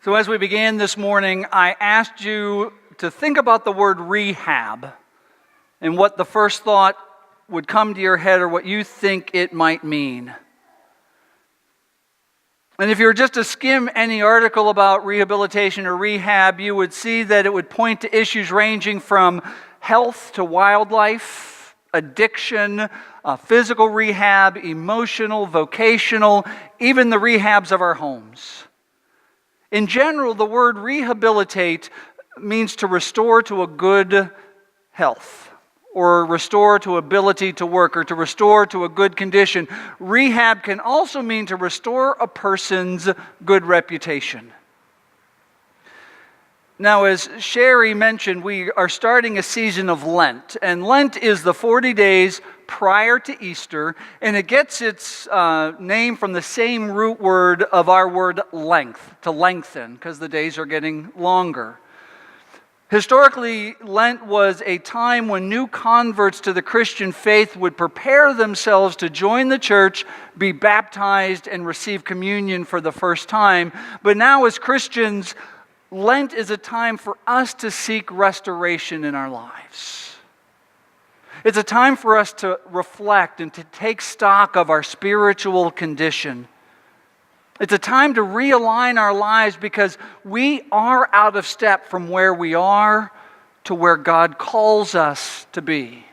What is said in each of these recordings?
So as we began this morning, I asked you to think about the word rehab and what the first thought would come to your head or what you think it might mean. And if you were just to skim any article about rehabilitation or rehab, you would see that it would point to issues ranging from health to wildlife, addiction, physical rehab, emotional, vocational, even the rehabs of our homes. In general, the word rehabilitate means to restore to a good health, or restore to ability to work, or to restore to a good condition. Rehab can also mean to restore a person's good reputation. Now, as Sherry mentioned, we are starting a season of Lent, and Lent is the 40 days prior to Easter, and it gets its name from the same root word of our word length, to lengthen, because the days are getting longer. Historically, Lent was a time when new converts to the Christian faith would prepare themselves to join the church, be baptized, and receive communion for the first time. But now as Christians, Lent is a time for us to seek restoration in our lives. It's a time for us to reflect and to take stock of our spiritual condition. It's a time to realign our lives because we are out of step from where we are to where God calls us to be.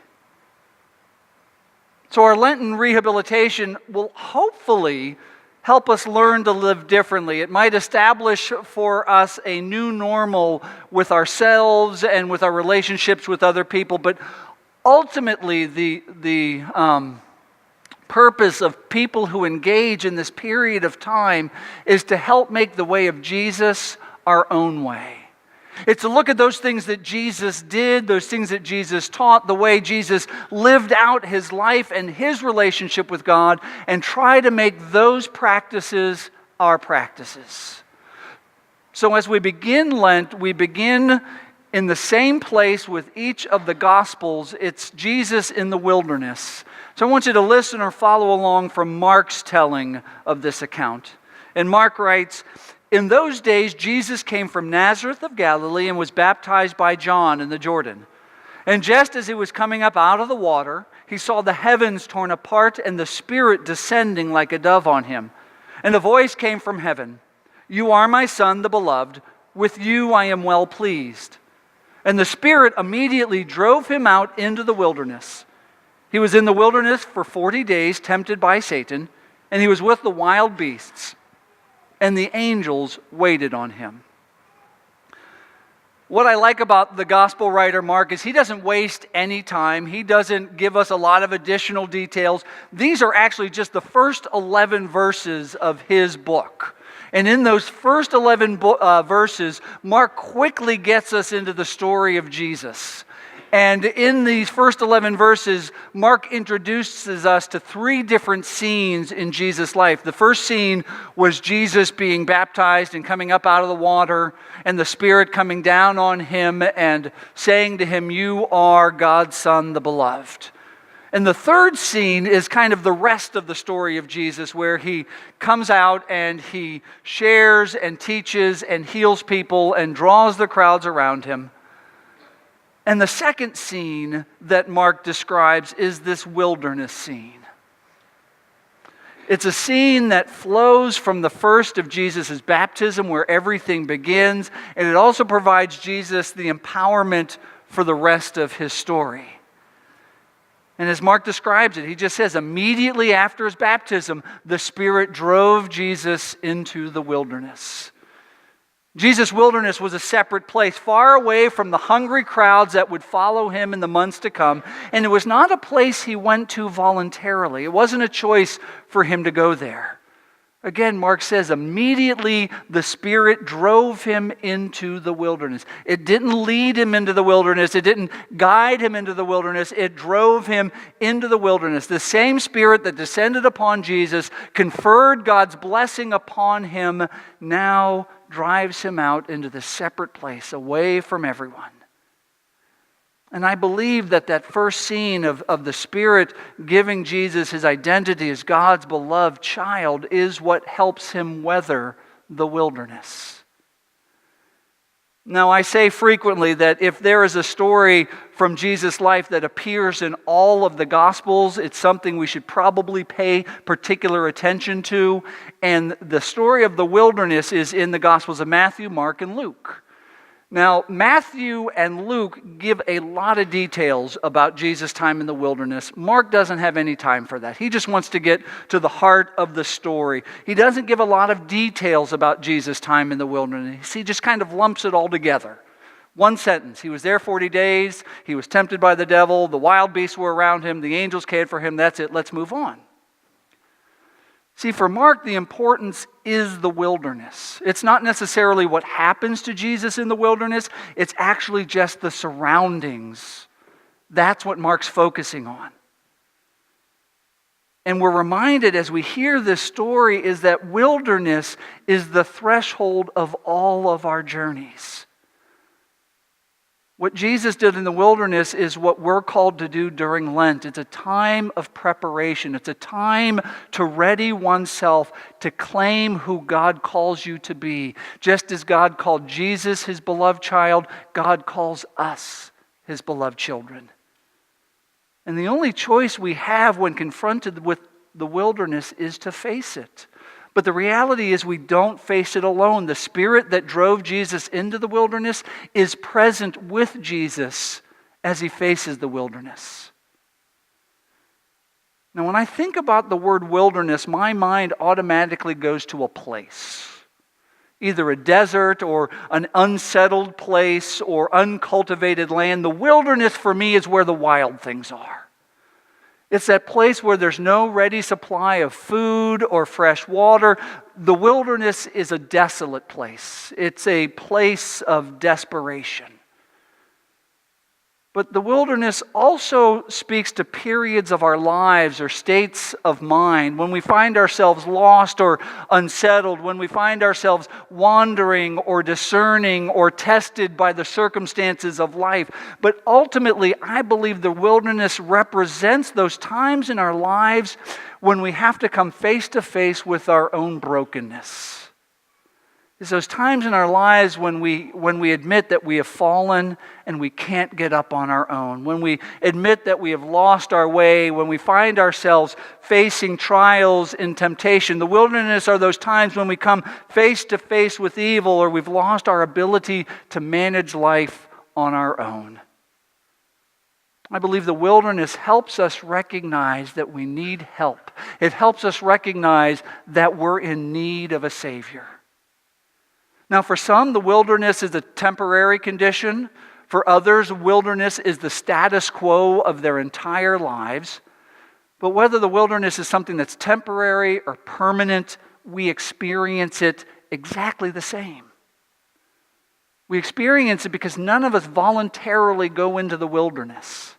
So our Lenten rehabilitation will hopefully help us learn to live differently. It might establish for us a new normal with ourselves and with our relationships with other people, but ultimately the purpose of people who engage in this period of time is to help make the way of Jesus our own way. It's to look at those things that Jesus did, those things that Jesus taught, the way Jesus lived out his life and his relationship with God, and try to make those practices our practices. So as we begin Lent, we begin in the same place with each of the Gospels. It's Jesus in the wilderness. So I want you to listen or follow along from Mark's telling of this account. And Mark writes, "In those days, Jesus came from Nazareth of Galilee and was baptized by John in the Jordan. And just as he was coming up out of the water, he saw the heavens torn apart and the Spirit descending like a dove on him. And a voice came from heaven, 'You are my Son, the beloved. With you I am well pleased.' And the Spirit immediately drove him out into the wilderness. He was in the wilderness for 40 days, tempted by Satan, and he was with the wild beasts. And the angels waited on him." What I like about the gospel writer Mark is he doesn't waste any time. He doesn't give us a lot of additional details. These are actually just the first 11 verses of his book. And in those first 11 verses, Mark quickly gets us into the story of Jesus. And in these first 11 verses, Mark introduces us to three different scenes in Jesus' life. The first scene was Jesus being baptized and coming up out of the water, and the Spirit coming down on him and saying to him, "You are God's Son, the beloved." And the third scene is kind of the rest of the story of Jesus, where he comes out and he shares and teaches and heals people and draws the crowds around him. And the second scene that Mark describes is this wilderness scene. It's a scene that flows from the first of Jesus' baptism, where everything begins, and it also provides Jesus the empowerment for the rest of his story. And as Mark describes it, he just says, immediately after his baptism, the Spirit drove Jesus into the wilderness. Jesus' wilderness was a separate place, far away from the hungry crowds that would follow him in the months to come. And it was not a place he went to voluntarily. It wasn't a choice for him to go there. Again, Mark says, immediately the Spirit drove him into the wilderness. It didn't lead him into the wilderness. It didn't guide him into the wilderness. It drove him into the wilderness. The same Spirit that descended upon Jesus, conferred God's blessing upon him, now drives him out into this separate place, away from everyone. And I believe that first scene of the Spirit giving Jesus his identity as God's beloved child is what helps him weather the wilderness. Now, I say frequently that if there is a story from Jesus' life that appears in all of the Gospels, it's something we should probably pay particular attention to. And the story of the wilderness is in the Gospels of Matthew, Mark, and Luke. Now, Matthew and Luke give a lot of details about Jesus' time in the wilderness. Mark doesn't have any time for that. He just wants to get to the heart of the story. He doesn't give a lot of details about Jesus' time in the wilderness. He just kind of lumps it all together. One sentence. He was there 40 days. He was tempted by the devil. The wild beasts were around him. The angels cared for him. That's it. Let's move on. See, for Mark, the importance is the wilderness. It's not necessarily what happens to Jesus in the wilderness. It's actually just the surroundings. That's what Mark's focusing on. And we're reminded as we hear this story is that wilderness is the threshold of all of our journeys. What Jesus did in the wilderness is what we're called to do during Lent. It's a time of preparation. It's a time to ready oneself to claim who God calls you to be. Just as God called Jesus his beloved child, God calls us his beloved children. And the only choice we have when confronted with the wilderness is to face it. But the reality is we don't face it alone. The Spirit that drove Jesus into the wilderness is present with Jesus as he faces the wilderness. Now, when I think about the word wilderness, my mind automatically goes to a place. Either a desert or an unsettled place or uncultivated land. The wilderness for me is where the wild things are. It's that place where there's no ready supply of food or fresh water. The wilderness is a desolate place. It's a place of desperation. But the wilderness also speaks to periods of our lives or states of mind when we find ourselves lost or unsettled, when we find ourselves wandering or discerning or tested by the circumstances of life. But ultimately, I believe the wilderness represents those times in our lives when we have to come face to face with our own brokenness. It's those times in our lives when we admit that we have fallen and we can't get up on our own. When we admit that we have lost our way. When we find ourselves facing trials and temptation. The wilderness are those times when we come face to face with evil or we've lost our ability to manage life on our own. I believe the wilderness helps us recognize that we need help. It helps us recognize that we're in need of a Savior. Now, for some, the wilderness is a temporary condition. For others, wilderness is the status quo of their entire lives. But whether the wilderness is something that's temporary or permanent, we experience it exactly the same. We experience it because none of us voluntarily go into the wilderness.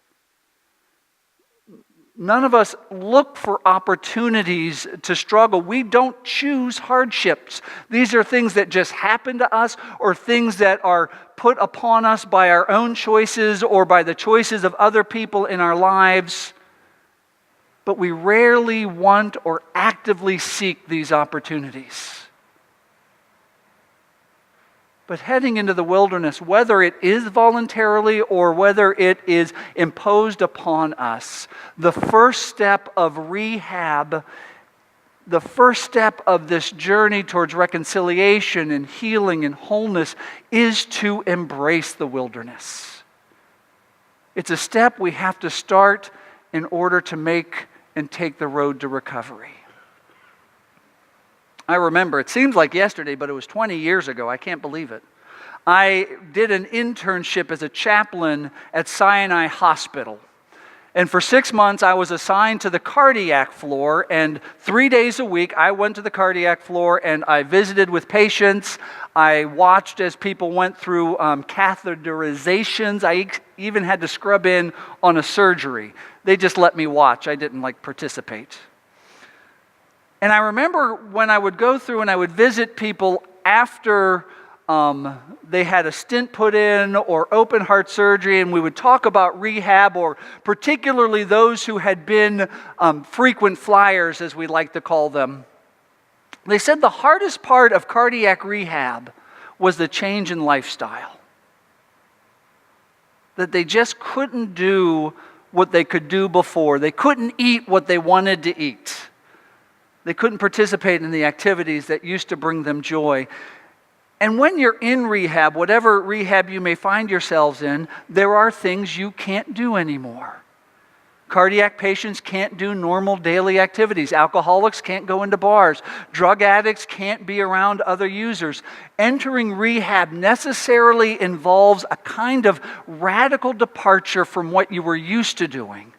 None of us look for opportunities to struggle. We don't choose hardships. These are things that just happen to us or things that are put upon us by our own choices or by the choices of other people in our lives. But we rarely want or actively seek these opportunities. But heading into the wilderness, whether it is voluntarily or whether it is imposed upon us, the first step of rehab, the first step of this journey towards reconciliation and healing and wholeness is to embrace the wilderness. It's a step we have to start in order to make and take the road to recovery. I remember, it seems like yesterday, but it was 20 years ago. I can't believe it. I did an internship as a chaplain at Sinai Hospital. And for 6 months, I was assigned to the cardiac floor. And 3 days a week, I went to the cardiac floor and I visited with patients. I watched as people went through catheterizations. I even had to scrub in on a surgery. They just let me watch. I didn't participate. And I remember when I would go through and I would visit people after they had a stent put in or open heart surgery, and we would talk about rehab, or particularly those who had been frequent flyers, as we like to call them. They said the hardest part of cardiac rehab was the change in lifestyle. that they just couldn't do what they could do before. They couldn't eat what they wanted to eat. They couldn't participate in the activities that used to bring them joy. And when you're in rehab, whatever rehab you may find yourselves in, there are things you can't do anymore. Cardiac patients can't do normal daily activities. Alcoholics can't go into bars. Drug addicts can't be around other users. Entering rehab necessarily involves a kind of radical departure from what you were used to doing,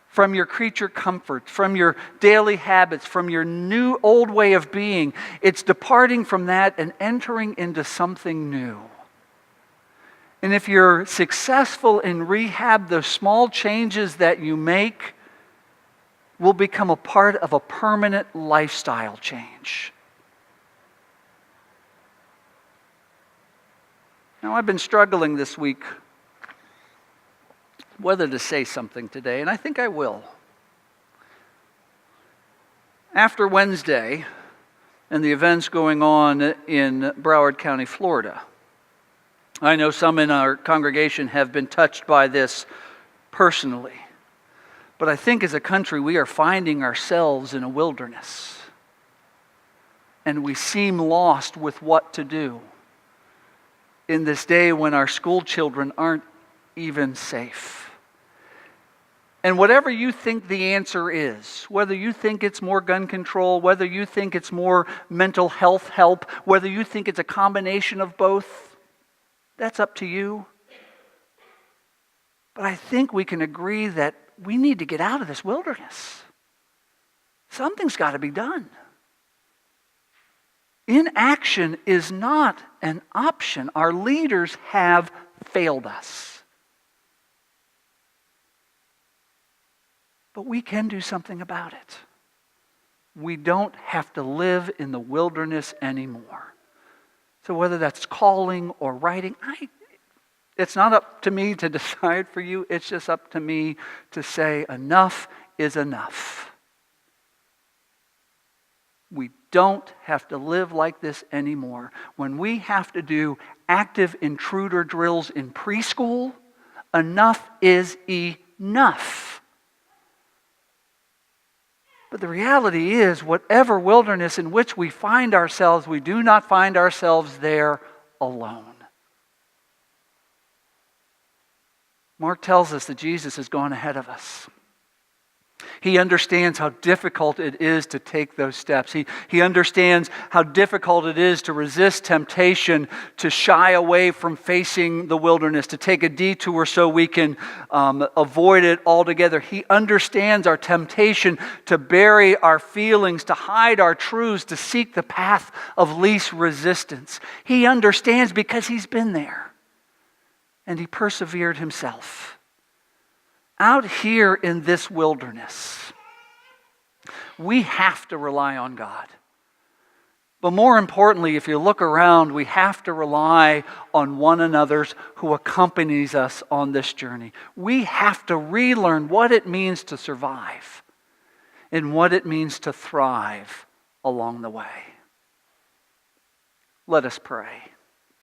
from your creature comforts, from your daily habits, from your new old way of being. It's departing from that and entering into something new. And if you're successful in rehab, the small changes that you make will become a part of a permanent lifestyle change. Now, I've been struggling this week whether to say something today, and I think I will. After Wednesday and the events going on in Broward County, Florida, I know some in our congregation have been touched by this personally. But I think as a country we are finding ourselves in a wilderness. And we seem lost with what to do in this day when our school children aren't even safe. And whatever you think the answer is, whether you think it's more gun control, whether you think it's more mental health help, whether you think it's a combination of both, that's up to you. But I think we can agree that we need to get out of this wilderness. Something's got to be done. Inaction is not an option. Our leaders have failed us. But we can do something about it. We don't have to live in the wilderness anymore. So whether that's calling or writing, it's not up to me to decide for you. It's just up to me to say enough is enough. We don't have to live like this anymore. When we have to do active intruder drills in preschool, enough is enough. But the reality is, whatever wilderness in which we find ourselves, we do not find ourselves there alone. Mark tells us that Jesus has gone ahead of us. He understands how difficult it is to take those steps. He understands how difficult it is to resist temptation, to shy away from facing the wilderness, to take a detour so we can avoid it altogether. He understands our temptation to bury our feelings, to hide our truths, to seek the path of least resistance. He understands because he's been there. And he persevered himself. Out here in this wilderness, we have to rely on God. But more importantly, if you look around, we have to rely on one another who accompanies us on this journey. We have to relearn what it means to survive and what it means to thrive along the way. Let us pray.